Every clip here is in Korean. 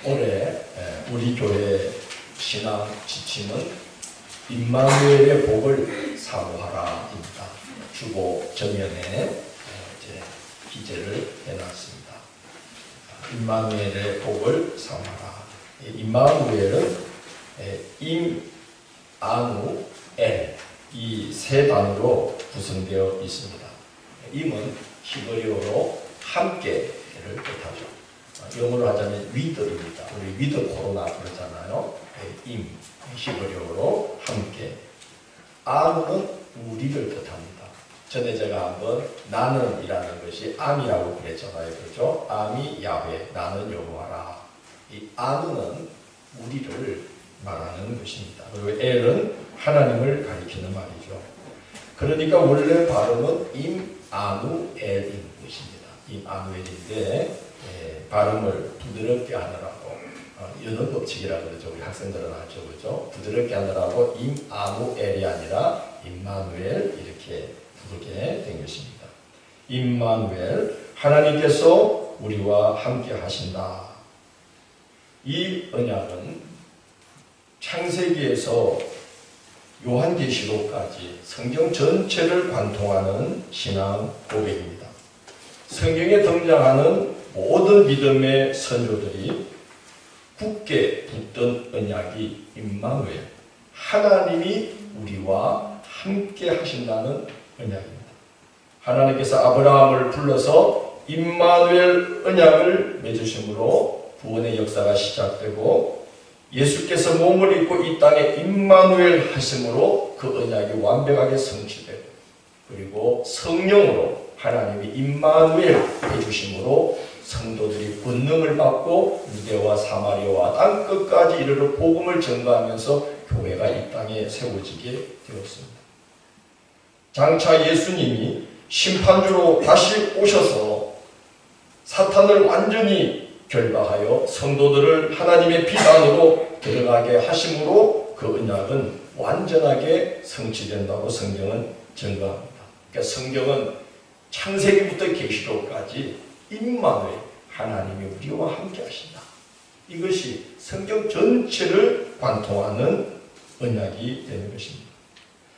올해 우리 교회 신앙 지침은 임마누엘의 복을 사모하라입니다. 주보 전면에 이제 기재를 해놨습니다. 임마누엘의 복을 사모하라. 임마누엘은 임아누엘 이 세 단어로 구성되어 있습니다. 임은 히브리어로 함께를 뜻하죠. 영어로 하자면 위드입니다. 우리 위드 코로나 그러잖아요. 임, 히브리어로 함께. 아누는 우리를 뜻합니다. 전에 제가 한번 나는이라는 것이 암이라고 그랬잖아요. 그렇죠? 암이 야훼, 나는 여호와라. 이 아누는 우리를 말하는 것입니다. 그리고 엘은 하나님을 가리키는 말이죠. 그러니까 원래 발음은 임아누엘인 것입니다. 임아누엘인데 발음을 부드럽게 하느라고 연어 법칙이라고 그러죠. 우리 학생들은 알죠, 그죠? 부드럽게 하느라고 임아누엘이 아니라 임마누엘 이렇게 부르게 된 것입니다. 임마누엘, 하나님께서 우리와 함께 하신다. 이 언약은 창세기에서 요한계시록까지 성경 전체를 관통하는 신앙 고백입니다. 성경에 등장하는 모든 믿음의 선조들이 굳게 붙던 언약이 임마누엘, 하나님이 우리와 함께 하신다는 언약입니다. 하나님께서 아브라함을 불러서 임마누엘 언약을 맺으심으로 구원의 역사가 시작되고 예수께서 몸을 입고 이 땅에 임마누엘 하심으로 그 언약이 완벽하게 성취되고 그리고 성령으로 하나님이 임마누엘 해주심으로 성도들이 권능을 받고 유대와 사마리아와 땅끝까지 이르러 복음을 전가하면서 교회가 이 땅에 세워지게 되었습니다. 장차 예수님이 심판주로 다시 오셔서 사탄을 완전히 결박하여 성도들을 하나님의 비단으로 들어가게 하심으로 그 언약은 완전하게 성취된다고 성경은 증거합니다. 그러니까 성경은 창세기부터 계시록까지 임마누엘, 하나님이 우리와 함께 하신다. 이것이 성경 전체를 관통하는 언약이 되는 것입니다.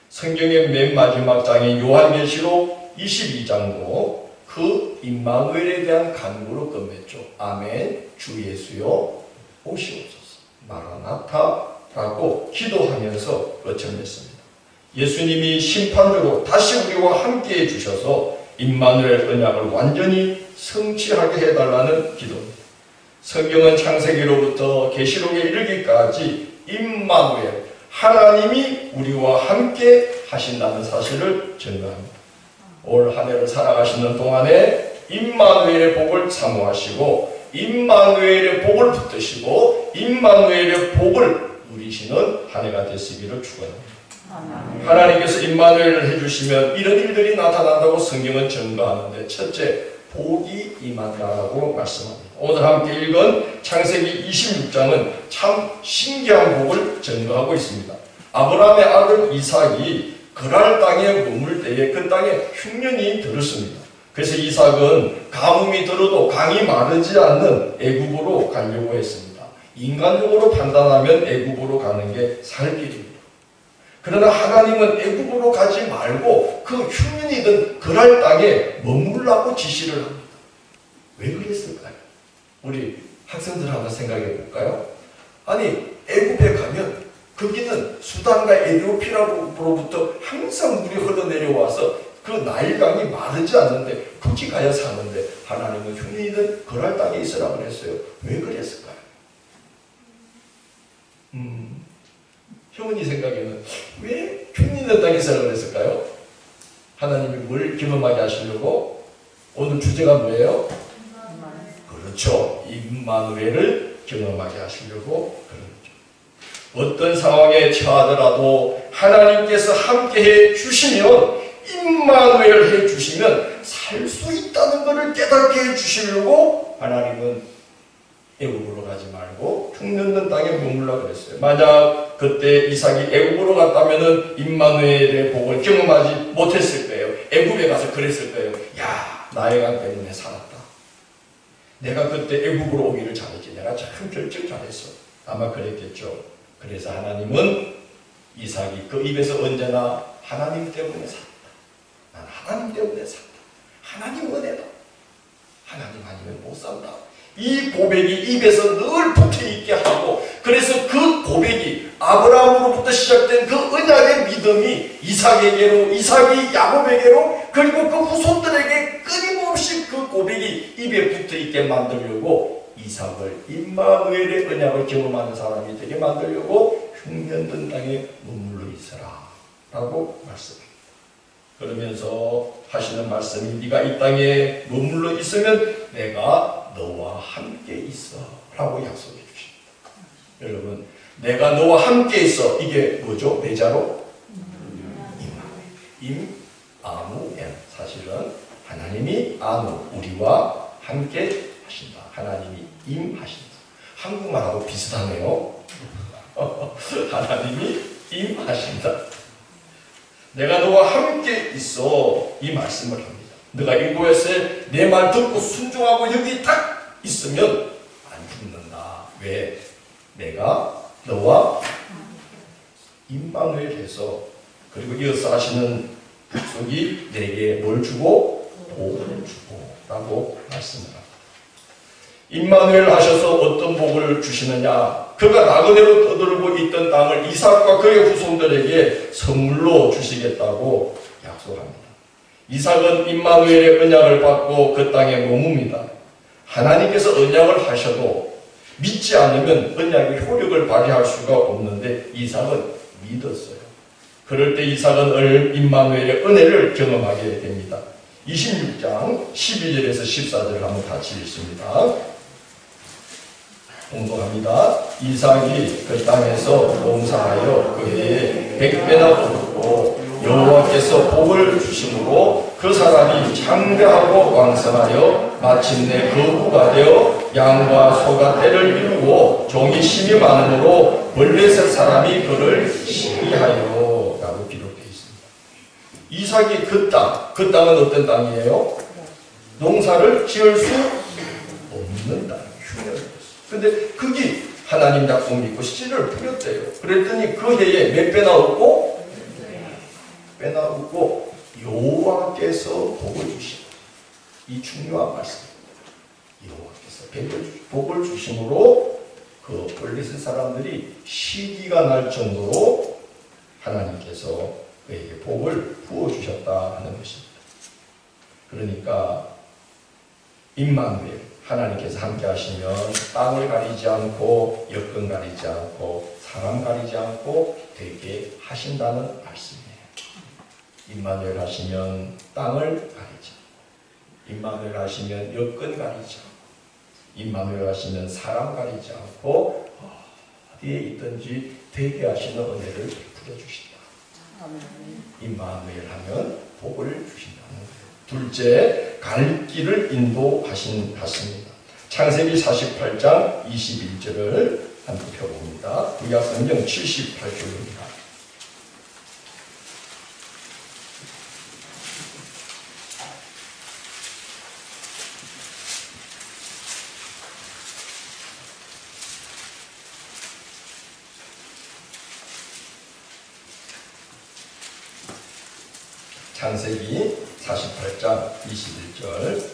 성경의 맨 마지막 장인 요한계시록 22장도 그 임마누엘에 대한 간구로 끝맺죠. 아멘, 주 예수여 오시옵소서. 마라나타라고 기도하면서 끝맺습니다. 예수님이 심판주로 다시 우리와 함께 해주셔서 임마누엘 언약을 완전히 성취하게 해달라는 기도입니다. 성경은 창세기로부터 계시록에 이르기까지 임마누엘, 하나님이 우리와 함께 하신다는 사실을 증거합니다. 올 한 해를 살아가시는 동안에 임마누엘의 복을 사모하시고 임마누엘의 복을 붙드시고 임마누엘의 복을 누리시는 한 해가 되시기를 축원합니다. 하나님께서 임마누엘을 해주시면 이런 일들이 나타난다고 성경은 증거하는데 첫째, 복이 임한다라고 말씀합니다. 오늘 함께 읽은 창세기 26장은 참 신기한 복을 증거하고 있습니다. 아브라함의 아들 이삭이 그랄 땅에 머물 때에 그 땅에 흉년이 들었습니다. 그래서 이삭은 가뭄이 들어도 강이 마르지 않는 애굽으로 가려고 했습니다. 인간적으로 판단하면 애굽으로 가는 게 살 길입니다. 그러나 하나님은 애굽으로 가지 말고 그 흉년이 든 그랄 땅에 머물라고 지시를 합니다. 왜 그랬을까요? 우리 학생들 한번 생각해 볼까요? 아니 애굽에 가면 거기는 수단과 에티오피아로부터 항상 물이 흘러내려와서 그 나일강이 마르지 않는데 거기 가야 사는데 하나님은 흉년이 든 그랄 땅에 있으라고 그랬어요. 왜 그랬을까요? 형은이 생각에는 왜 흉년이 든 땅에 있으라고 그랬을까요? 하나님이 뭘 경험하게 하시려고? 오늘 주제가 뭐예요? 그렇죠. 임마누엘을 경험하게 하시려고 그런 거죠. 어떤 상황에 처하더라도 하나님께서 함께해 주시면 임마누엘 해 주시면 살 수 있다는 것을 깨닫게 해 주시려고 하나님은 애굽으로 가지 말고 흉년된 땅에 머물라 그랬어요. 만약 그때 이삭이 애굽으로 갔다면은 임마누엘의 복을 경험하지 못했을 거예요. 애굽에 가서 그랬을 거예요. 야, 나의 강 때문에 살았다. 내가 그때 애국으로 오기를 잘했지. 내가 참 결정 잘했어. 아마 그랬겠죠. 그래서 하나님은 이삭이 그 입에서 언제나 하나님 때문에 산다. 난 하나님 때문에 산다. 하나님 은혜다. 하나님 아니면 못 산다. 이 고백이 입에서 늘 붙어있게 하고, 그래서 그 고백이 아브라함으로부터 시작된 그 언약의 믿음이 이삭이 야곱에게로, 그리고 그 후손들에게 끊임없이 그 고백이 입에 붙어있게 만들려고 이삭을 임마누엘의 언약을 경험하는 사람이 되게 만들려고 흉년된 땅에 머물러 있어라 라고 말씀합니다. 그러면서 하시는 말씀이 네가 이 땅에 머물러 있으면 내가 너와 함께 있어 라고 약속해 주십니다. 여러분, 내가 너와 함께 있어, 이게 뭐죠? 매자로? 임아누엘. 사실은 하나님이 아누, 우리와 함께 하신다. 하나님이 임하신다. 한국말하고 비슷하네요. 하나님이 임하신다. 내가 너와 함께 있어, 이 말씀을 합니다. 너가 이곳에 내 말 듣고 순종하고 여기 딱 있으면 안 죽는다. 왜? 내가 너와 임마누엘해서, 그리고 이어서 하시는 약속이 내게 뭘 주고? 복을 주고 라고 말씀을 합니다. 임마누엘 하셔서 어떤 복을 주시느냐? 그가 나그네로 떠들고 있던 땅을 이삭과 그의 후손들에게 선물로 주시겠다고 약속합니다. 이삭은 임마누엘의 언약을 받고 그 땅에 머뭅니다. 하나님께서 언약을 하셔도 믿지 않으면 언약의 효력을 발휘할 수가 없는데 이삭은 믿었어요. 그럴 때 이삭은 임마누엘의 은혜를 경험하게 됩니다. 26장 12절에서 14절을 한번 같이 읽습니다. 공독합니다. 이삭이 그 땅에서 농사하여 그 해에 100배나 얻었고 여호와께서 복을 주심으로 그 사람이 창대하고 왕성하여 마침내 거부가 되어 양과 소가 떼를 이루고 종이 심이 많으므로 블레셋 사람이 그를 시기하여 라고 기록되어 있습니다. 이삭이 그 땅은 어떤 땅이에요? 농사를 지을 수 없는 땅, 흉년이었어요. 근데 거기 하나님 약속 믿고 씨를 뿌렸대요. 그랬더니 그 해에 몇 배나 얻고? 배나 얻고 여호와께서 복을 주시고, 이 중요한 말씀입니다. 여호와께서 복을 주심으로 그 블레셋 사람들이 시기가 날 정도로 하나님께서 그에게 복을 부어주셨다 하는 것입니다. 그러니까 임마누엘, 하나님께서 함께 하시면 땅을 가리지 않고 여건 가리지 않고 사람 가리지 않고 되게 하신다는 말씀이에요. 임마누엘 하시면 땅을 가리지 않고, 임마누엘 하시면 여건 가리지 않고, 임마누엘 하시면 사람 가리지 않고 어디에 있든지 되게 하시는 은혜를 베풀어 주신다. 임마누엘 하면 복을 주신다는 거예요. 둘째, 갈 길을 인도하십니다. 창세기 48장 21절을 한번 펴봅니다. 구약성경 78쪽입니다. 창세기 48장 21절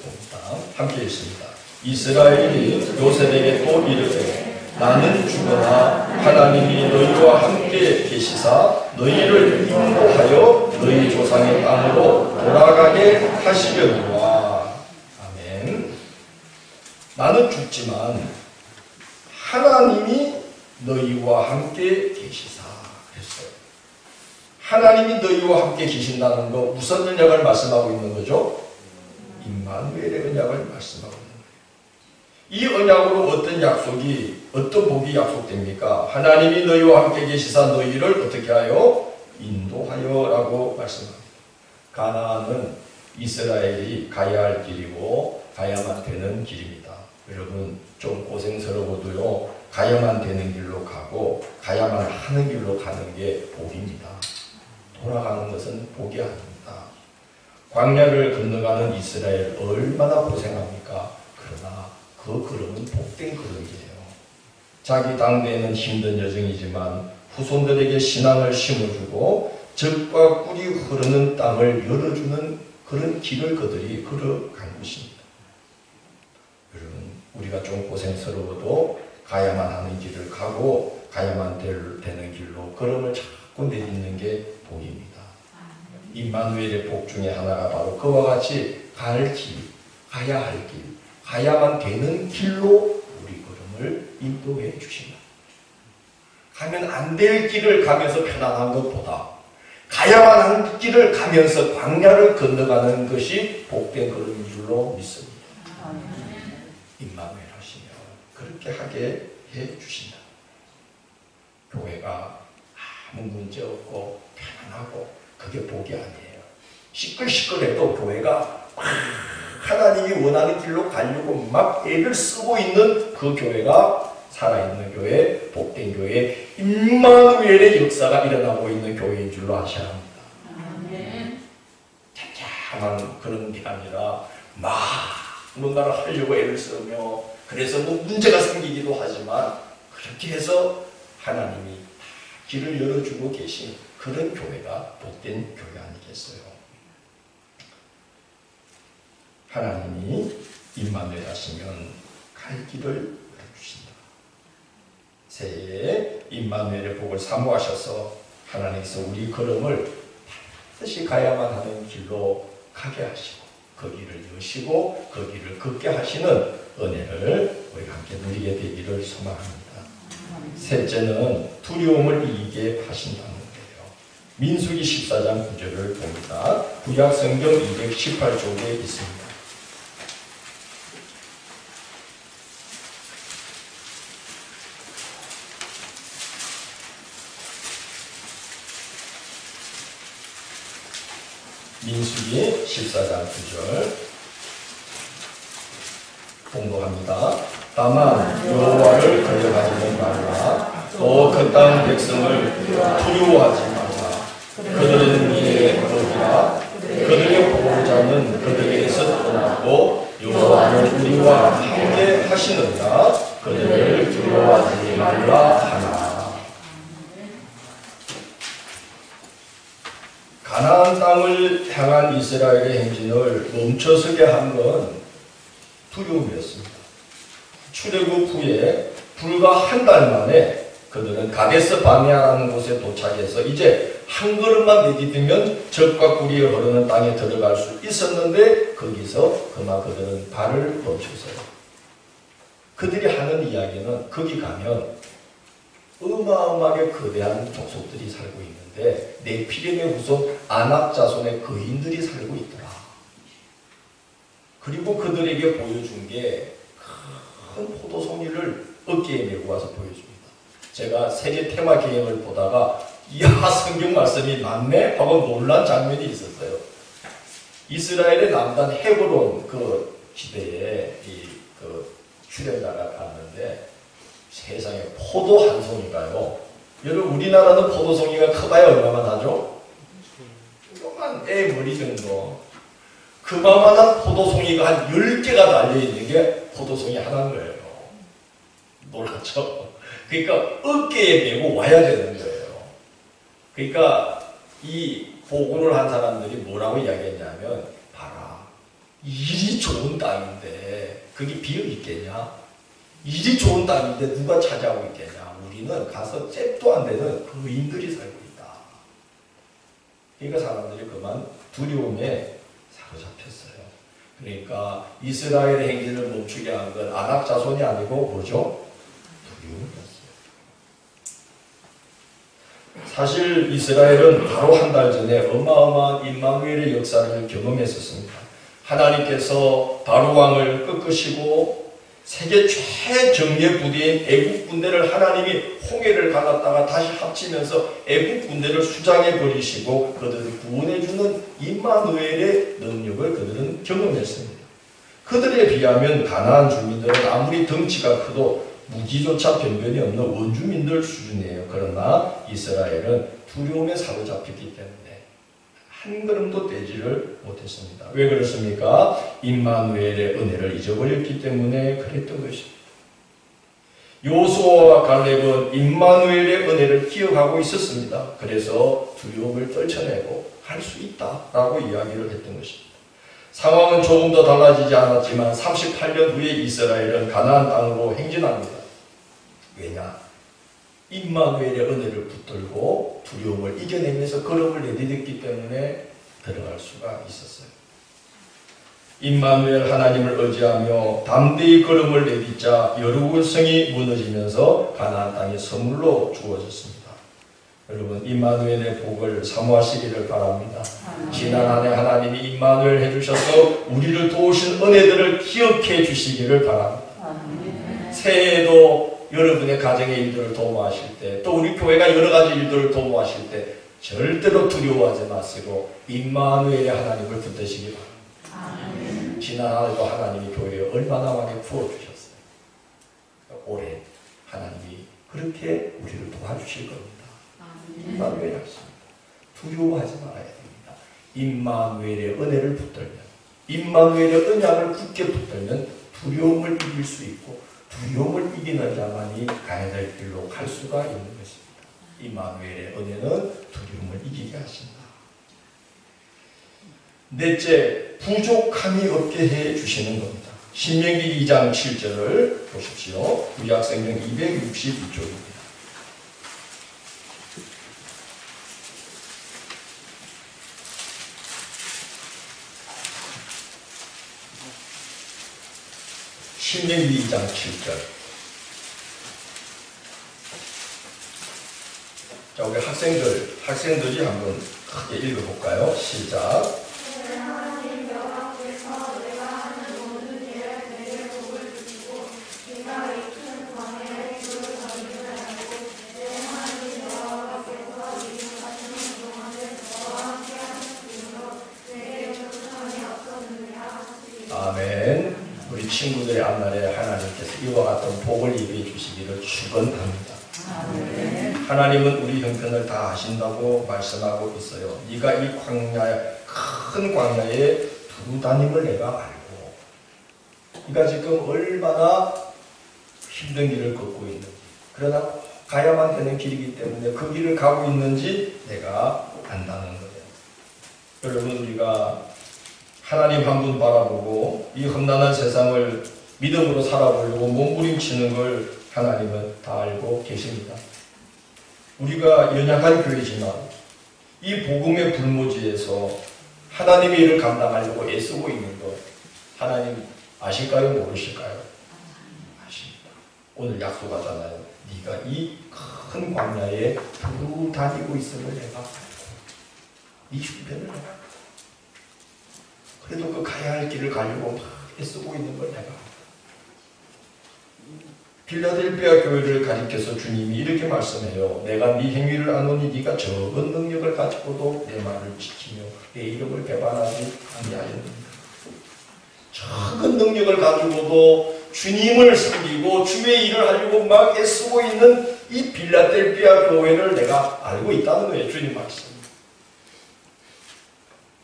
봅니다. 함께 읽습니다. 이스라엘이 요셉에게 또 이르되 나는 죽으나 하나님이 너희와 함께 계시사 너희를 인도하여 너희 조상의 땅으로 돌아가게 하시려니와. 아멘. 나는 죽지만 하나님이 너희와 함께 계시사 그랬어요. 하나님이 너희와 함께 계신다는 거 무슨 언약을 말씀하고 있는 거죠? 임마누엘의 언약을 말씀하고 있는 거예요. 이 언약으로 어떤 약속이, 어떤 복이 약속됩니까? 하나님이 너희와 함께 계시사 너희를 어떻게 하여? 인도하여 라고 말씀합니다. 가나안은 이스라엘이 가야 할 길이고 가야만 되는 길입니다. 여러분 좀 고생스러워도요, 가야만 되는 길로 가고 가야만 하는 길로 가는 게 복입니다. 돌아가는 것은 복이 아닙니다. 광야를 건너가는 이스라엘 얼마나 고생합니까? 그러나 그 걸음은 복된 걸음이에요. 자기 당대에는 힘든 여정이지만 후손들에게 신앙을 심어주고 젖과 꿀이 흐르는 땅을 열어주는 그런 길을 그들이 걸어간 것입니다. 여러분, 우리가 좀 고생스러워도 가야만 하는 길을 가고 가야만 되는 길로 걸음을 자꾸 내딛는 게 복입니다. 임마누엘의 복 중에 하나가 바로 그와 같이 갈 길, 가야 할 길, 가야만 되는 길로 우리 걸음을 인도해 주신다. 가면 안 될 길을 가면서 편안한 것보다 가야만 하는 길을 가면서 광야를 건너가는 것이 복된 걸음인 줄로 믿습니다. 임마누엘 하시면 그렇게 하게 해 주신다. 교회가 아무 문제 없고 편안하고 그게 복이 아니에요. 시끌시끌해도 교회가 하나님이 원하는 길로 가려고 막 애를 쓰고 있는 그 교회가 살아있는 교회, 복된 교회, 임마누엘의 역사가 일어나고 있는 교회인 줄로 아셔야 합니다. 잠잠한 그런 게 아니라 막 뭔가를 하려고 애를 쓰며 그래서 뭐 문제가 생기기도 하지만 그렇게 해서 하나님이 길을 열어주고 계신 그런 교회가 복된 교회 아니겠어요? 하나님이 임마누엘 하시면 갈 길을 열어주신다. 새해에 임마누엘의 복을 사모하셔서 하나님께서 우리 걸음을 반드시 가야만 하는 길로 가게 하시고 그 길을 여시고 그 길을 걷게 하시는 은혜를 우리가 함께 누리게 되기를 소망합니다. 셋째는 두려움을 이기게 하신다는 거예요. 민수기 14장 9절을 봅니다. 구약 성경 218쪽에 있습니다. 민수기 14장 9절 공독합니다. 다만 여호와를 걸려가지는 말라. 또 그 땅 백성을 두려워하지 말라. 그들은 이의 거기라. 그들의 보호자는 그들에게서 떠나고 여호와는 우리와 함께 하시느니라. 그들을 두려워하지 말라 하나. 가나안 땅을 향한 이스라엘의 행진을 멈춰서게 한 건 두려움이었습니다. 출애굽 후에 불과 한 달 만에 그들은 가데스 바네아라는 곳에 도착해서 이제 한 걸음만 내디디면 젖과 꿀이 흐르는 땅에 들어갈 수 있었는데 거기서 그만 그들은 발을 멈췄어요. 그들이 하는 이야기는 거기 가면 어마어마하게 거대한 족속들이 살고 있는데 네피림의 후손 아낙 자손의 거인들이 살고 있더라. 그리고 그들에게 보여준 게 큰 포도송이를 어깨에 메고 와서 보여줍니다. 제가 세계 테마 기행을 보다가 이야 성경 말씀이 맞네 하고 놀란 장면이 있었어요. 이스라엘의 남단 헤브론 그 시대에 그 휴대자가 갔는데 세상에 포도 한 송이가요. 여러분 우리나라는 포도송이가 커봐야 얼마만 하죠? 이거만 애 머리 정도. 그만한 포도송이가 한 10개가 달려있는 게 포도송이 하나인 거예요. 놀랐죠? 그러니까 어깨에 메고 와야 되는 거예요. 그러니까 이 보고를 한 사람들이 뭐라고 이야기했냐면 봐라. 이리 좋은 땅인데 거기 비어 있겠냐? 이리 좋은 땅인데 누가 차지하고 있겠냐? 우리는 가서 잽도 안 되는 거인들이 살고 있다. 그러니까 사람들이 그만 두려움에 사로잡혔어요. 그러니까 이스라엘의 행진을 멈추게 한 건 아낙 자손이 아니고 뭐죠? 두려움이었어요. 사실 이스라엘은 바로 한 달 전에 어마어마한 임마누엘의 역사를 경험했었습니다. 하나님께서 바로 왕을 꺾으시고 세계 최정예 부대인 애국 군대를 하나님이 홍해를 갈았다가 다시 합치면서 애국 군대를 수장해 버리시고 그들을 구원해주는 임마누엘의 능력을 그들은 경험했습니다. 그들에 비하면 가나안 주민들은 아무리 덩치가 커도 무기조차 변변이 없는 원주민들 수준이에요. 그러나 이스라엘은 두려움에 사로잡혔기 때문에 한 걸음도 떼지를 못했습니다. 왜 그렇습니까? 임마누엘의 은혜를 잊어버렸기 때문에 그랬던 것입니다. 요수아와 갈렙은 임마누엘의 은혜를 기억하고 있었습니다. 그래서 두려움을 떨쳐내고 할 수 있다라고 이야기를 했던 것입니다. 상황은 조금 더 달라지지 않았지만 38년 후에 이스라엘은 가나안 땅으로 행진합니다. 왜냐? 임마누엘의 은혜를 붙들고 두려움을 이겨내면서 걸음을 내디뎠기 때문에 들어갈 수가 있었어요. 임마누엘 하나님을 의지하며 담대히 걸음을 내딛자 여리고 성이 무너지면서 가나안 땅이 선물로 주어졌습니다. 여러분, 임마누엘의 복을 사모하시기를 바랍니다. 지난 한 해 하나님이 임마누엘 해주셔서 우리를 도우신 은혜들을 기억해 주시기를 바랍니다. 새해에도 여러분의 가정의 일들을 도모하실 때, 또 우리 교회가 여러 가지 일들을 도모하실 때 절대로 두려워하지 마시고 임마누엘의 하나님을 붙드시기 바랍니다. 지난 한 해도 하나님이 교회에 얼마나 많이 부어주셨어요. 올해 하나님이 그렇게 우리를 도와주실 겁니다. 임마누엘 하십니다. 두려워하지 말아야 됩니다. 임마누엘의 은혜를 붙들면, 임마누엘의 언약을 굳게 붙들면 두려움을 이길 수 있고 두려움을 이기는 자만이 가야 될 길로 갈 수가 있는 것입니다. 임마누엘의 은혜는 두려움을 이기게 하신다. 넷째, 부족함이 없게 해 주시는 겁니다. 신명기 2장 7절을 보십시오. 구약성경 262쪽입니다. 신명기 2장 7절. 자, 우리 학생들이 한번 크게 읽어볼까요? 시작. 아멘. 우리 친구들의 앞날에 하나님께서 이와 같은 복을 입혀 주시기를 축원합니다. 하나님은 우리 형편을 다 아신다고 말씀하고 있어요. 네가 이 광야에, 큰 광야에 두루 다님을 내가 알고, 네가 지금 얼마나 힘든 길을 걷고 있는지, 그러나 가야만 되는 길이기 때문에 그 길을 가고 있는지 내가 안다는 거예요. 여러분, 우리가 하나님 한 분 바라보고 이 험난한 세상을 믿음으로 살아보려고 몸부림치는 걸 하나님은 다 알고 계십니다. 우리가 연약한 교회지만 이 복음의 불모지에서 하나님의 일을 감당하려고 애쓰고 있는 것 하나님 아실까요? 모르실까요? 아십니다. 오늘 약속하잖아요. 네가 이 큰 광야에 두루 다니고 있음을 내가 알고 네 주변을 내가 알고 그래도 그 가야 할 길을 가려고 막 애쓰고 있는 걸 내가 빌라델비아 교회를 가리켜서 주님이 이렇게 말씀해요. 내가 네 행위를 아노니 네가 적은 능력을 가지고도 내 말을 지키며 내 이름을 배반하지 아니하였느니라. 적은 능력을 가지고도 주님을 섬기고 주의 일을 하려고 막 애쓰고 있는 이 빌라델비아 교회를 내가 알고 있다는 거예요. 주님 말씀.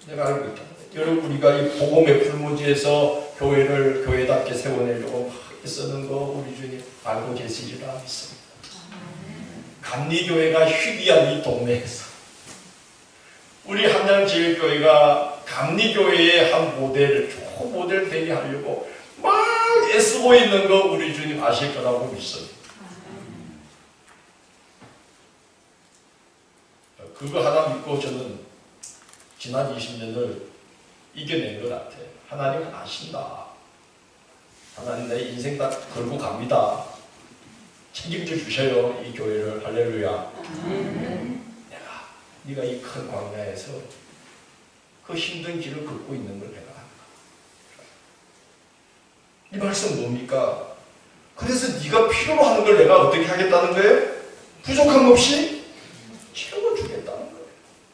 내가 알고 있다는 거예요. 여러분, 우리가 이 복음의 풀무지에서 교회를 교회답게 세워내려고 막 애쓰는 거 우리 주님 알고 계시리라 믿습니다. 감리교회가 희귀한 이 동네에서 우리 한양제일교회가 감리교회의 한 모델을 좋은 모델 되게 하려고 막 애쓰고 있는 거 우리 주님 아실 거라고 믿습니다. 그거 하나 믿고 저는 지난 20년을 이겨낸 것 같아요. 하나님은 아신다. 하나님 내 인생 다 걸고 갑니다. 책임져 주셔요. 이 교회를. 할렐루야. 네가 이 큰 광야에서 그 힘든 길을 걷고 있는 걸 내가 안다. 이 말씀 뭡니까? 그래서 네가 필요로 하는 걸 내가 어떻게 하겠다는 거예요? 부족함 없이 채워주겠다는 거예요.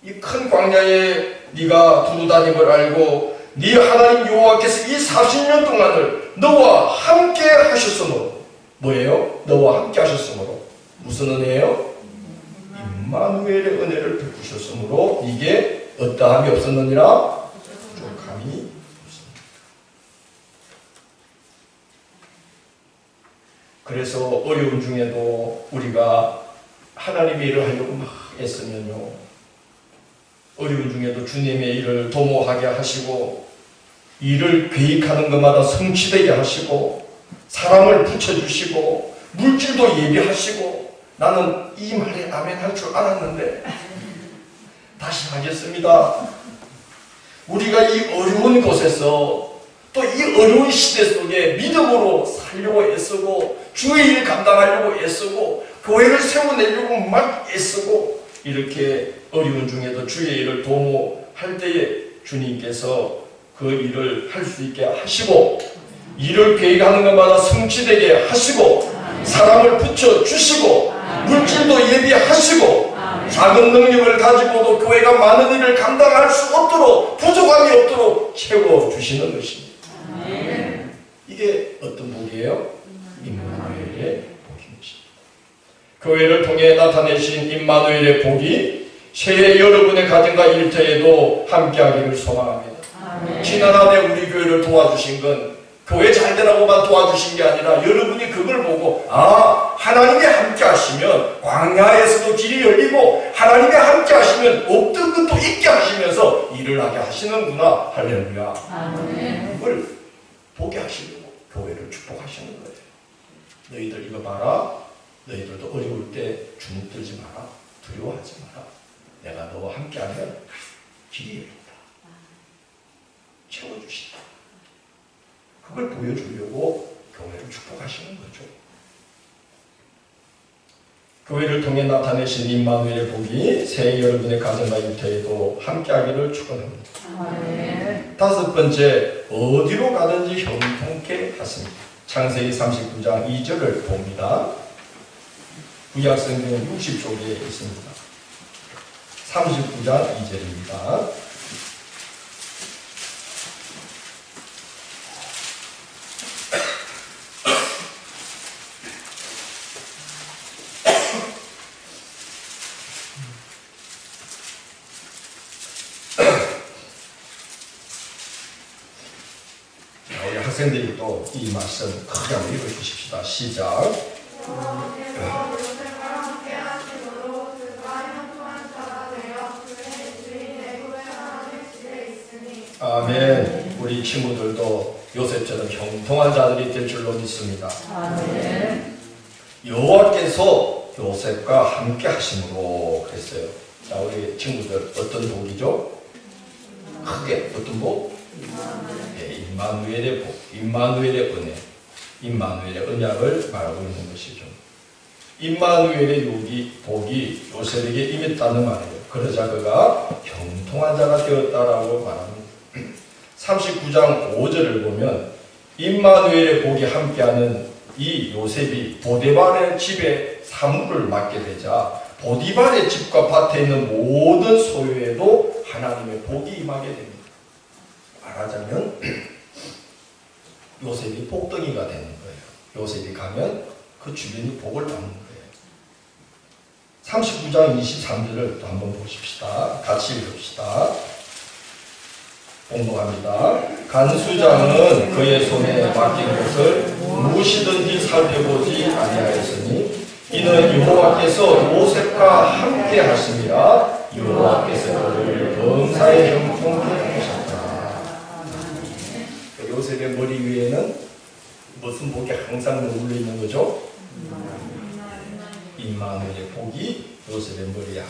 이 큰 광야에 네가 두루 다님을 알고 네 하나님 여호와께서 이 40년 동안을 너와 함께 하셨으므로 뭐예요? 너와 함께 하셨으므로 무슨 은혜예요? 임마누엘의 은혜를 베푸셨으므로 이게 어떠함이 없었느니라? 부족함이 없었느니라. 그래서 어려움 중에도 우리가 하나님의 일을 하려고 막 애쓰면요, 어려움 중에도 주님의 일을 도모하게 하시고 일을 계획하는 것마다 성취되게 하시고 사람을 붙여주시고 물질도 예비하시고, 나는 이 말에 아멘 할 줄 알았는데 다시 하겠습니다. 우리가 이 어려운 곳에서 또 이 어려운 시대 속에 믿음으로 살려고 애쓰고 주의 일 감당하려고 애쓰고 교회를 세워내려고 막 애쓰고, 이렇게 어려운 중에도 주의 일을 도모할 때에 주님께서 그 일을 할 수 있게 하시고 일을 계획하는 것마다 성취되게 하시고 사람을 붙여주시고 물질도 예비하시고 작은 능력을 가지고도 교회가 많은 일을 감당할 수 없도록, 부족함이 없도록 채워주시는 것입니다. 이게 어떤 복이에요? 임마누엘의 복입니다. 교회를 통해 나타내신 임마누엘의 복이 새해 여러분의 가정과 일터에도 함께하기를 소망합니다. 지난 한 해 우리 교회를 도와주신 건 교회 잘 되라고만 도와주신 게 아니라 여러분이 그걸 보고, 아, 하나님이 함께 하시면 광야에서도 길이 열리고 하나님이 함께 하시면 없던 것도 있게 하시면서 일을 하게 하시는구나. 할렐루야. 그걸 보게 하시려고 교회를 축복하시는 거예요. 너희들 이거 봐라. 너희들도 어려울 때 주눅들지 마라. 두려워하지 마라. 내가 너와 함께하면 길이 열린다. 채워주신다. 그걸 보여주려고 교회를 축복하시는 거죠. 교회를 통해 나타내신 임마누엘의 복이 새해 여러분의 가정과 일터에도 함께하기를 축원합니다. 다섯 번째, 어디로 가든지 형통케 하십니다. 창세기 39장 2절을 봅니다. 구약성경 60쪽에 있습니다. 39장 2절입니다. 우리 학생들이 또 이 말씀 크게 한번 읽어주십시다. 시작. 아멘. 우리 친구들도 요셉처럼 형통한 자들이 될 줄로 믿습니다. 아멘. 여호와께서 요셉과 함께 하심으로 그랬어요. 자, 우리 친구들 어떤 복이죠? 크게 어떤 복? 네, 임마누엘의 복, 임마누엘의 은혜, 임마누엘의 언약을 말하고 있는 것이죠. 임마누엘의 복이 요셉에게 임했다는 말이에요. 그러자 그가 형통한 자가 되었다라고 말합니다. 39장 5절을 보면 임마누엘의 복이 함께하는 이 요셉이 보디발의 집에 사무를 맡게 되자 보디발의 집과 밭에 있는 모든 소유에도 하나님의 복이 임하게 됩니다. 말하자면 요셉이 복덩이가 되는 거예요. 요셉이 가면 그 주변이 복을 받는 거예요. 39장 23절을 또 한번 보십시다. 같이 읽읍시다. 공독합니다. 간수장은 그의 손에 맡긴 것을 무엇이든지 살펴보지 아니하였으니 이는 여호와께서 요셉과 함께 하심이라. 여호와께서 그를 범사에 형통케 하셨다. 요셉의 머리 위에는 무슨 복이 항상 머물러 있는 거죠? 임마누엘의 복이 요셉의 머리에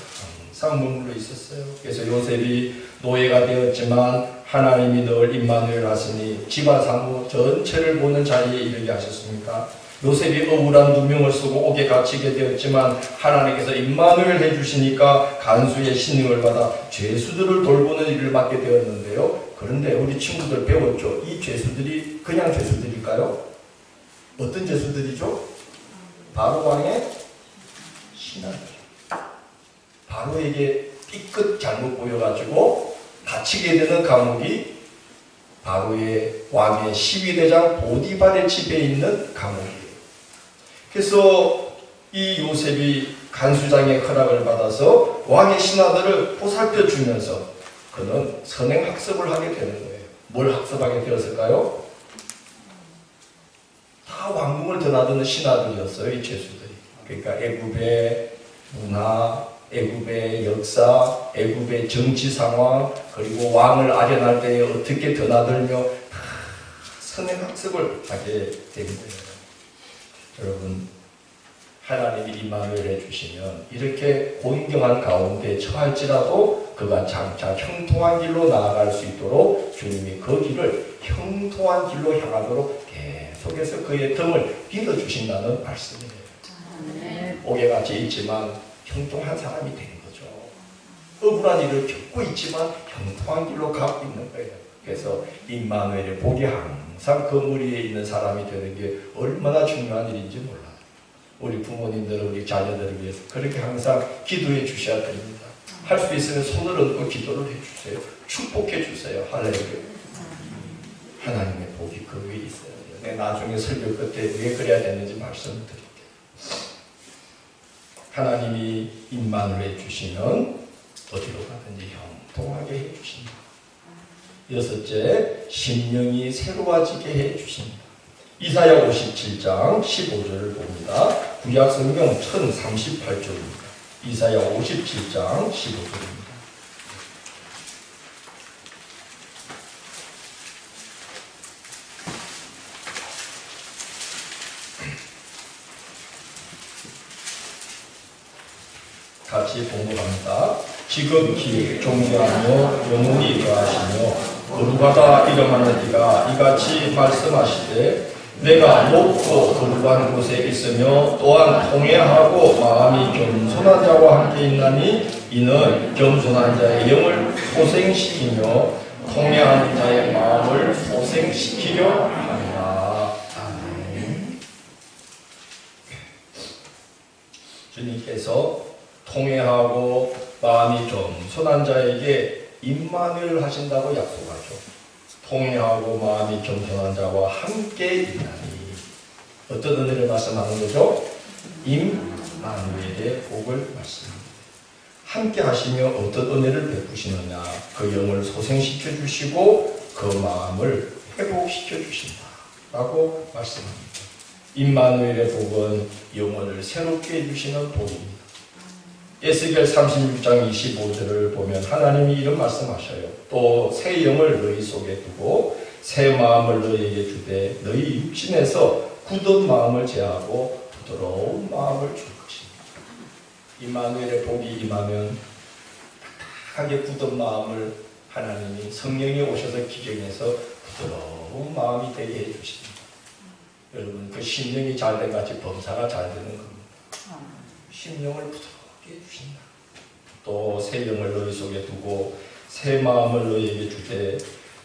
항상 머물러 있었어요. 그래서 요셉이 노예가 되었지만 하나님이 늘 임마누엘 하시니 집안 사무 전체를 보는 자리에 이르게 하셨습니다. 요셉이 억울한 누명을 쓰고 옥에 갇히게 되었지만 하나님께서 임마누엘 해주시니까 간수의 신임을 받아 죄수들을 돌보는 일을 맡게 되었는데요. 그런데 우리 친구들 배웠죠? 이 죄수들이 그냥 죄수들일까요? 어떤 죄수들이죠? 바로 왕의 신하들. 바로에게 삐끗 잘못 보여가지고 갇히게 되는 감옥이 바로의 왕의 시위대장 보디발의 집에 있는 감옥이에요. 그래서 이 요셉이 간수장의 허락을 받아서 왕의 신하들을 보살펴 주면서 그는 선행학습을 하게 되는 거예요. 뭘 학습하게 되었을까요? 다 왕궁을 드나드는 신하들이었어요, 이 죄수들이. 그러니까 애굽의 문화, 애굽의 역사, 애굽의 정치 상황, 그리고 왕을 아련할 때에 어떻게 드나들며 다 선행학습을 하게 된 거예요. 여러분, 하나님이 임마누엘을 해주시면 이렇게 곤경한 가운데 처할지라도 그가 장차 형통한 길로 나아갈 수 있도록 주님이 그 길을 형통한 길로 향하도록 계속해서 그의 등을 빌어주신다는 말씀이에요. 옥에같이 있지만 형통한 사람이 된 거죠. 억울한 일을 겪고 있지만 형통한 길로 가고 있는 거예요. 그래서 임마누엘의 복이 항상 그 무리에 있는 사람이 되는 게 얼마나 중요한 일인지 몰라요. 우리 부모님들, 우리 자녀들을 위해서 그렇게 항상 기도해 주셔야 됩니다. 할 수 있으면 손을 얹고 기도를 해주세요. 축복해 주세요. 할렐루야. 하나님의 복이 그 위에 있어요. 내 나중에 설교 끝에 왜 그래야 되는지 말씀을 드릴게요. 하나님이 임마누엘 주시면 어디로 가든지 형통하게 해주십니다. 여섯째, 심령이 새로워지게 해주십니다. 이사야 57장 15절을 봅니다. 구약성경 1038쪽입니다. 이사야 57장 15절입니다. 같이 봉독합니다. 지극히 존귀하며 영원히 거하시며 거룩하다 이름하는 이가 이같이 말씀하시되 내가 높고 거룩한 곳에 있으며 또한 통회하고 마음이 겸손한 자와 함께 있나니 이는 겸손한 자의 영을 소생시키며 통회하는 자의 마음을 소생시키려 합니다. 아멘. 주님께서 통회하고 마음이 겸손한 자에게 임마누엘 하신다고 약속하죠. 통회하고 마음이 겸손한 자와 함께 있나니 어떤 은혜를 말씀하는 거죠? 임마누엘의 복을 말씀합니다. 함께 하시며 어떤 은혜를 베푸시느냐? 그 영을 소생시켜 주시고 그 마음을 회복시켜 주신다 라고 말씀합니다. 임마누엘의 복은 영혼을 새롭게 해주시는 복입니다. 에스겔 36장 25절을 보면 하나님이 이런 말씀하셔요. 또 새 영을 너희 속에 두고 새 마음을 너희에게 주되 너희 육신에서 굳은 마음을 제하고 부드러운 마음을 줄 것입니다. 임마누엘의 복이 임하면 딱딱하게 굳은 마음을 하나님이 성령이 오셔서 기경해서 부드러운 마음이 되게 해주십니다. 여러분, 그 심령이 잘된 같이 범사가 잘 되는 겁니다. 심령을 부드럽게 해주신다. 또 새 영을 너희 속에 두고 새 마음을 너희에게 주되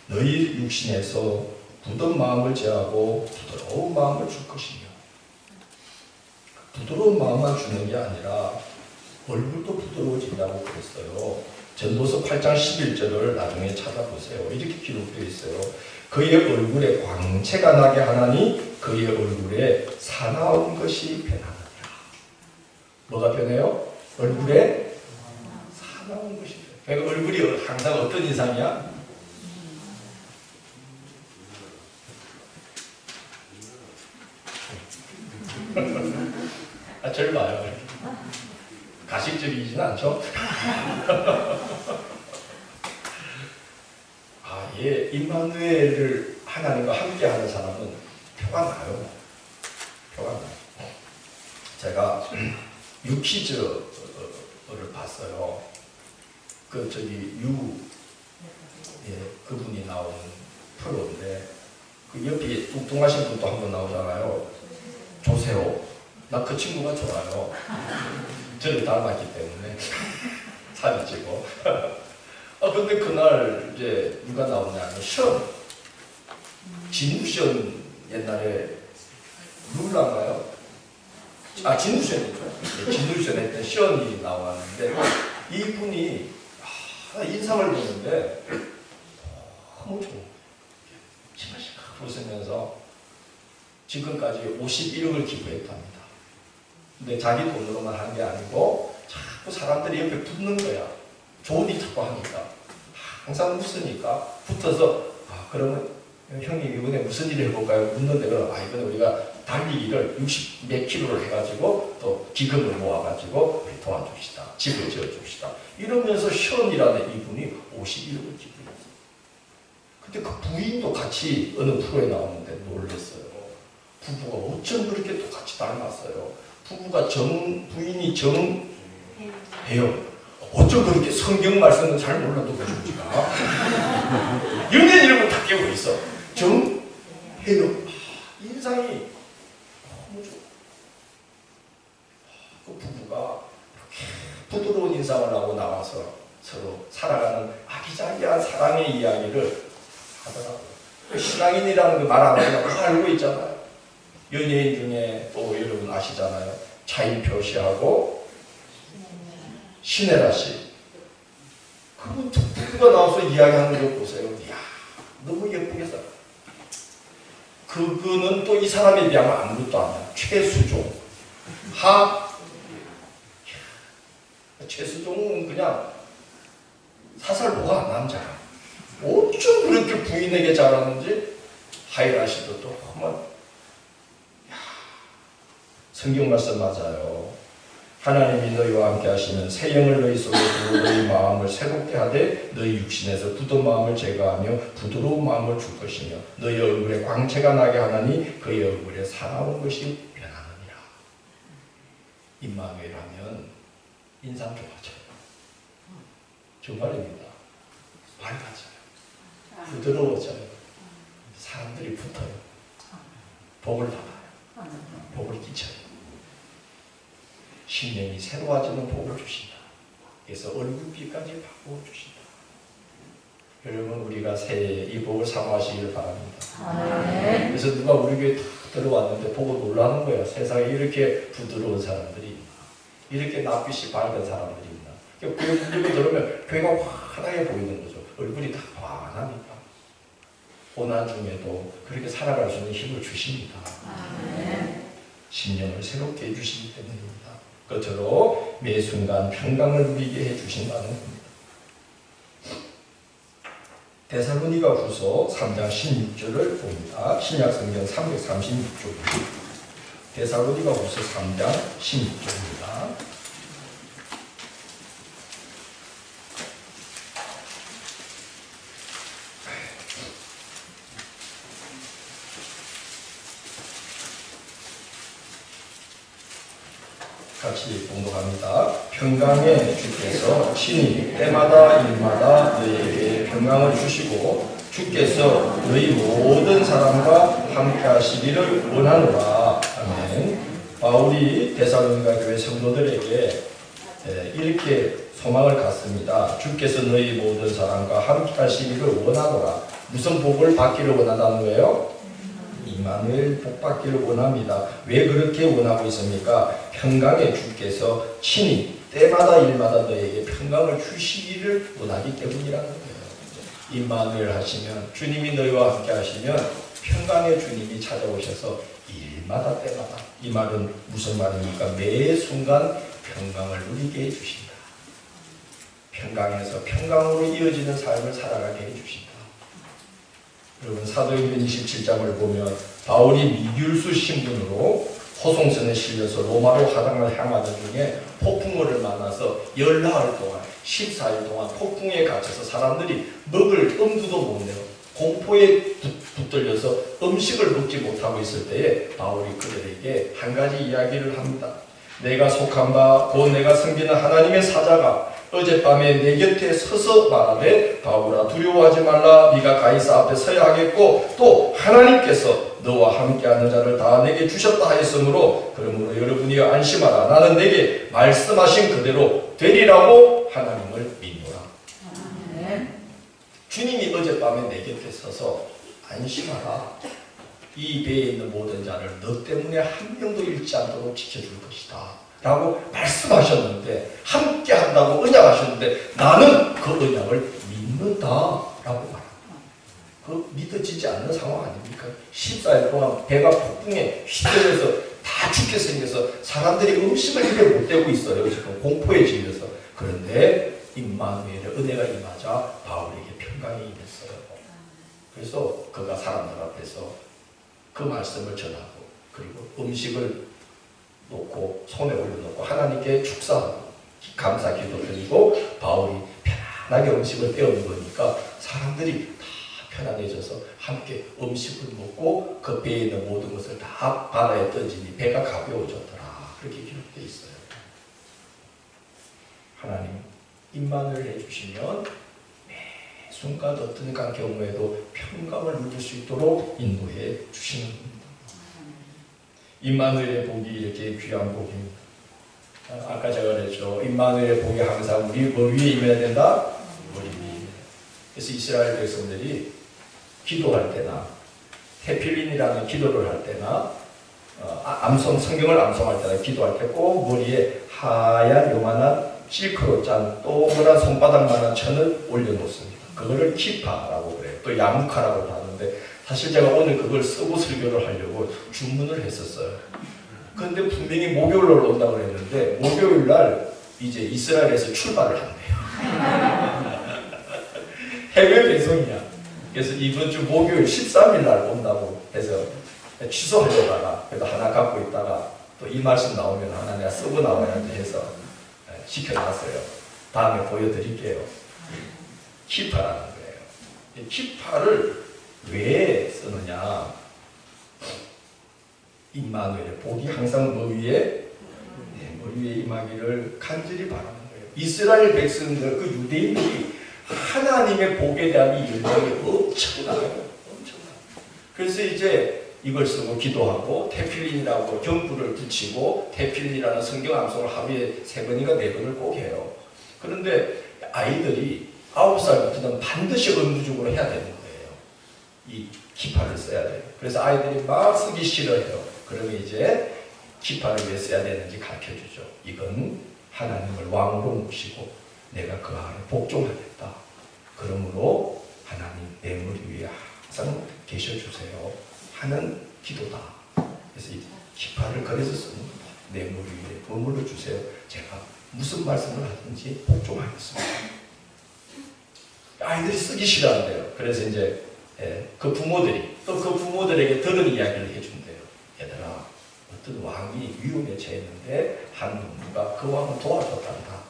너희 육신에서 굳은 마음을 제하고 부드러운 마음을 줄 것이며, 부드러운 마음만 주는 게 아니라 얼굴도 부드러워진다고 그랬어요. 전도서 8장 11절을 나중에 찾아보세요. 이렇게 기록되어 있어요. 그의 얼굴에 광채가 나게 하나니 그의 얼굴에 사나운 것이 변하느니라. 뭐가 변해요? 얼굴에 사나운 것이 변해요. 그러니까 얼굴이 항상 어떤 인상이야? 절 봐요. 가식적이지는 않죠? 예, 임마누엘을 하나님과 함께하는 사람은 표가 나요. 표가 나요. 제가 유퀴즈를 봤어요. 그분이 나오는 프로인데, 그 옆에 뚱뚱하신 분도 한 번 나오잖아요. 조세호. 나 그 친구가 좋아요. 저를 닮았기 때문에 살이 찌고. 근데 그날 이제 누가 나오냐면 시원. 진우션 옛날에 룰라인가요? 진우션이죠. 진우션 했던 시원이 나왔는데 이분이 인상을 보는데 너무 좋은 거예요. 시끌시끌 웃으면서 지금까지 51억을 기부했답니다. 근데 자기 돈으로만 한 게 아니고 자꾸 사람들이 옆에 붙는 거야. 좋은 일 자꾸 하니까. 항상 웃으니까 붙어서 그러면 형님 이번에 무슨 일 해볼까요? 묻는데 이번에 우리가 달리기를 60 몇 킬로를 해가지고 또 기금을 모아가지고 우리 도와줍시다. 집을 지어줍시다. 이러면서 시원이라는 이분이 51억을 기부했어요. 근데 그 부인도 같이 어느 프로에 나오는데 놀랐어요. 부부가 어쩜 그렇게 똑같이 닮았어요. 부부가 부인이 정해요. 어쩜 그렇게 성경 말씀은 잘 몰라도 그러지가 연예인 이름을 다 깨고 있어. 정해요. 인상이 너무 좋아. 그 부부가 이렇게 부드러운 인상을 하고 나와서 서로 살아가는 아기자기한 사랑의 이야기를 하더라고요. 신앙인이라는 그 말 안 하면 다 알고 있잖아요. 연예인 중에 또 여러분 아시잖아요. 차인표 씨하고 신혜라 씨. 그분 두 부부가 나와서 이야기하는 거 보세요. 이야, 너무 예쁘게 살아. 그거는 또 이 사람에 비하면 아무것도 아니야. 최수종. 최수종은 그냥 사살보가 남자야. 어쩜 그렇게 부인에게 잘하는지. 하이라 씨도 또 정말 성경 말씀 맞아요. 하나님이 너희와 함께 하시면 새 영을 너희 속에 두고 너희 마음을 새롭게 하되 너희 육신에서 굳은 마음을 제거하며 부드러운 마음을 줄 것이며 너희 얼굴에 광채가 나게 하나니 그의 얼굴에 사나운 것이 변하느니라. 임마누엘하면 인상 좋아져요. 정말입니다. 밝아져요. 부드러워져요. 사람들이 붙어요. 복을 받아요. 복을 끼쳐요. 심령이 새로워지는 복을 주신다. 그래서 얼굴빛까지 바꾸어 주신다. 여러분 우리가 새해 이 복을 사모하시기를 바랍니다. 그래서 누가 우리 교회 다 들어왔는데 보고 놀라는 거야. 세상에 이렇게 부드러운 사람들이 있나. 이렇게 낯빛이 밝은 사람들이 있나. 교회 분들도 들으면 교회가 환하게 보이는 거죠. 얼굴이 다 환하니까. 고난 중에도 그렇게 살아갈 수 있는 힘을 주십니다. 심령을 새롭게 해주시기 때문입니다. 끝으로 매 순간 평강을 누리게 해주신다는 겁니다. 데살로니가 후서 3장 16절을 봅니다. 신약성경 336쪽. 데살로니가 후서 3장 16절입니다. 같이 봉독합니다. 평강의 주께서 친히 때마다 일마다 너희에게 평강을 주시고 주께서 너희 모든 사람과 함께 하시기를 원하노라. 아멘. 바울이 데살로니가 교회 성도들에게 이렇게 소망을 갖습니다. 주께서 너희 모든 사람과 함께 하시기를 원하노라. 무슨 복을 받기를 원한다는 거예요? 임마누엘 복 받기를 원합니다. 왜 그렇게 원하고 있습니까? 평강의 주께서 친히 때마다 일마다 너에게 평강을 주시기를 원하기 때문이라는 거예요. 임마누엘 하시면 주님이 너희와 함께 하시면 평강의 주님이 찾아오셔서 일마다 때마다. 이 말은 무슨 말입니까? 매 순간 평강을 누리게 해주신다. 평강에서 평강으로 이어지는 삶을 살아가게 해주신다. 여러분 사도행전 27장을 보면 바울이 미귤수 신분으로 호송선에 실려서 로마로 하당을 향하던 중에 폭풍우를 만나서 열나흘 동안 14일 동안 폭풍에 갇혀서 사람들이 먹을 엄두도 못 내요. 공포에 붙들려서 음식을 먹지 못하고 있을 때에 바울이 그들에게 한 가지 이야기를 합니다. 내가 속한 바 곧 내가 섬기는 하나님의 사자가 어젯밤에 내 곁에 서서 말하되 바울아 두려워하지 말라. 네가 가이사 앞에 서야 하겠고 또 하나님께서 너와 함께하는 자를 다 내게 주셨다 하였으므로 그러므로 여러분이 안심하라. 나는 내게 말씀하신 그대로 되리라고 하나님을 믿노라. 주님이 어젯밤에 내 곁에 서서 안심하라. 이 배에 있는 모든 자를 너 때문에 한 명도 잃지 않도록 지켜줄 것이다 라고 말씀하셨는데, 함께 한다고 언약하셨는데 나는 그 언약을 믿는다 라고 말합니다. 그 믿어지지 않는 상황 아닙니까? 14일 동안 배가 폭풍에 휘둘려서 다 죽게 생겨서 사람들이 음식을 입에 못 대고 있어요. 지금 공포에 질려서. 그런데 임마누엘의 은혜가 임하자 바울에게 평강이 임했어요. 그래서 그가 사람들 앞에서 그 말씀을 전하고 그리고 음식을 놓고 손에 올려놓고 하나님께 축사하고 감사 기도 드리고 바울이 편안하게 음식을 떼어 먹으니까 사람들이 다 편안해져서 함께 음식을 먹고 그 배에 있는 모든 것을 다 바다에 던지니 배가 가벼워졌더라. 그렇게 기록되어 있어요. 하나님 임만을 해주시면 매 순간 어떤 경우에도 평강을 누릴 수 있도록 인도해 주시는 겁니다. 임마누엘의 복이 이렇게 귀한 복입니다. 아까 제가 그랬죠. 임마누엘의 복이 항상 우리 뭐 위에 임해야 된다? 머리 위에. 그래서 이스라엘 백성들이 기도할 때나 테필린이라는 기도를 할 때나 성경을 암송할 때나 기도할 때 꼭 머리에 하얀 요만한 실크로 짠 동그란 손바닥만한 천을 올려놓습니다. 그거를 키파라고 그래요. 또 야무카라고 하는데 사실 제가 오늘 그걸 쓰고 설교를 하려고 주문을 했었어요. 그런데 분명히 목요일날 온다고 했는데 목요일날 이제 이스라엘에서 출발을 한대요. 해외 배송이야. 그래서 이번 주 목요일 13일날 온다고 해서 취소하려다가 그래도 하나 갖고 있다가 또 이 말씀 나오면 하나 내가 쓰고 나와야지 해서 시켜놨어요. 다음에 보여드릴게요. 키파라는 거예요. 키파를 왜 쓰느냐? 임마누엘의 복이 항상 머리 위에 임하기를 간절히 바라는 거예요. 이스라엘 백성들, 그 유대인들이 하나님의 복에 대한 이 열망이 엄청나요. 그래서 이제 이걸 쓰고 기도하고 테필린이라고 경구를 붙이고 테필린이라는 성경 암송을 하루에 3번인가 4번을 꼭 해요. 그런데 아이들이 9살부터는 반드시 의무적으로 해야 되는 거예요. 이 기파를 써야 돼요. 그래서 아이들이 막 쓰기 싫어해요. 그러면 이제 기파를 왜 써야 되는지 가르쳐주죠. 이건 하나님을 왕으로 모시고 내가 그 안에 복종하겠다. 그러므로 하나님 내 머리 위에 항상 계셔주세요 하는 기도다. 그래서 이 기파를 그래서 쓰는 거다. 내 머리 위에 머물러 주세요. 제가 무슨 말씀을 하든지 복종하겠습니다. 아이들이 쓰기 싫어한대요. 그래서 이제 그 부모들이 또 그 부모들에게 들은 이야기를 해준대요. 얘들아, 어떤 왕이 위험에 처했는데 한 농부가 그 왕을 도와줬단다.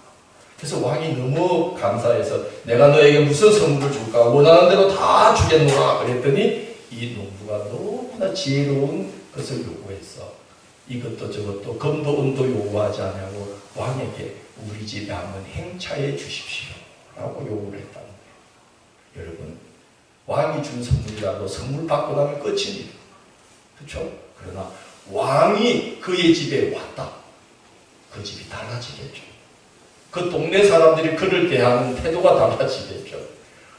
그래서 왕이 너무 감사해서 내가 너에게 무슨 선물을 줄까? 원하는 대로 다 주겠노라. 그랬더니 이 농부가 너무나 지혜로운 것을 요구했어. 이것도 저것도 금도 은도 요구하지 않냐고 왕에게 우리 집에 한번 행차해 주십시오 라고 요구를 했다는 거예요. 여러분, 왕이 준 선물이라도 선물 받고 나면 끝입니다. 그렇죠? 그러나 왕이 그의 집에 왔다. 그 집이 달라지겠죠. 그 동네 사람들이 그를 대하는 태도가 달라지겠죠.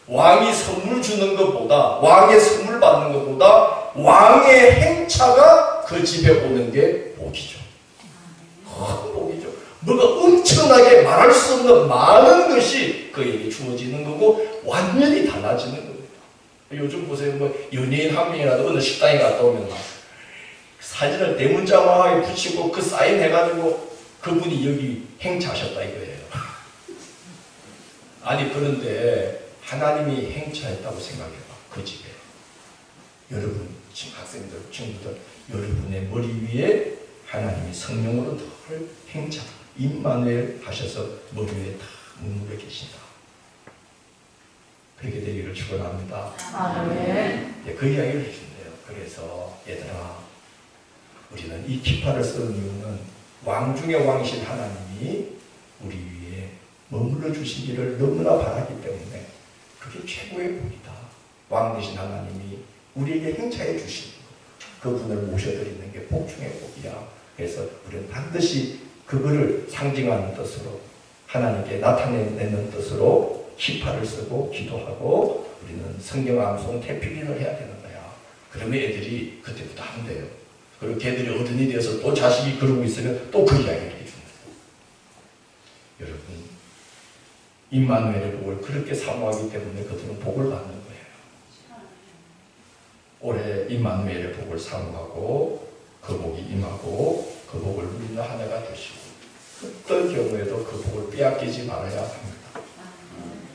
왕이 선물 주는 것보다, 왕의 선물 받는 것보다 왕의 행차가 그 집에 오는 게 복이죠. 큰 복이죠. 뭐가 엄청나게 말할 수 없는 많은 것이 그에게 주어지는 거고 완전히 달라지는 거예요. 요즘 보세요. 뭐 연예인 한 명이라도 어느 식당에 갔다 오면 사진을 대문짝하게 붙이고 그 사인해가지고 그분이 여기 행차하셨다 이거예요. 아니 그런데 하나님이 행차했다고 생각해봐. 그 집에. 여러분, 지금 학생들, 친구들, 여러분의 머리 위에 하나님이 성령으로 늘 행차, 임마누엘 하셔서 머리 위에 다 머물러 계신다. 그렇게 되기를 축원합니다. 아멘. 그 이야기를 해준대요. 그래서 얘들아, 우리는 이 기파를 쓰는 이유는 왕 중의 왕이신 하나님이 우리 위에 머물러 주시기를 너무나 바라기 때문에 그게 최고의 복이다. 왕 되신 하나님이 우리에게 행차해 주신 그분을 모셔드리는 게 복 중의 복이야. 그래서 우리는 반드시 그거를 상징하는 뜻으로 하나님께 나타내는 뜻으로 기파를 쓰고 기도하고 우리는 성경 암송 태필린을 해야 되는 거야. 그러면 애들이 그때부터 한대요. 그리고 걔들이 어른이 되어서 또 자식이 그러고 있으면 또 그 이야기를 해주는 거예요. 여러분, 임마누엘의 복을 그렇게 사모하기 때문에 그들은 복을 받는 거예요. 올해 임마누엘의 복을 사모하고 그 복이 임하고 그 복을 누리는 한 해가 되시고 어떤 경우에도 그 복을 빼앗기지 말아야 합니다.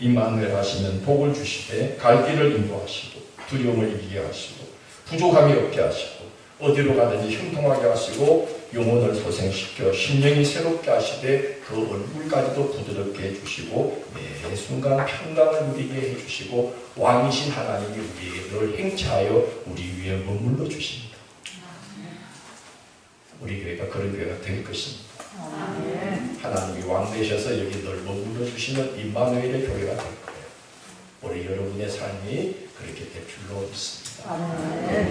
임마누엘 하시면 복을 주시되 갈 길을 인도하시고 두려움을 이기게 하시고 부족함이 없게 하시고 어디로 가든지 형통하게 하시고 영혼을 소생시켜 심령이 새롭게 하시되 그 얼굴까지도 부드럽게 해주시고 매 순간 평강을 누리게 해주시고 왕이신 하나님이 우리에게 늘 행차하여 우리 위에 머물러 주십니다. 우리 교회가 그런 교회가 될 것입니다. 하나님이 왕 되셔서 여기 늘 머물러 주시는 임마누엘의 교회가 될 거예요. 우리 여러분의 삶이 그렇게 될 줄로 믿습니다.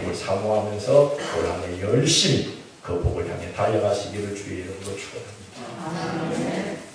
복을 사모하면서 올 한해 열심히 그 복을 향해 달려가시기를 주의 이름으로 축원합니다.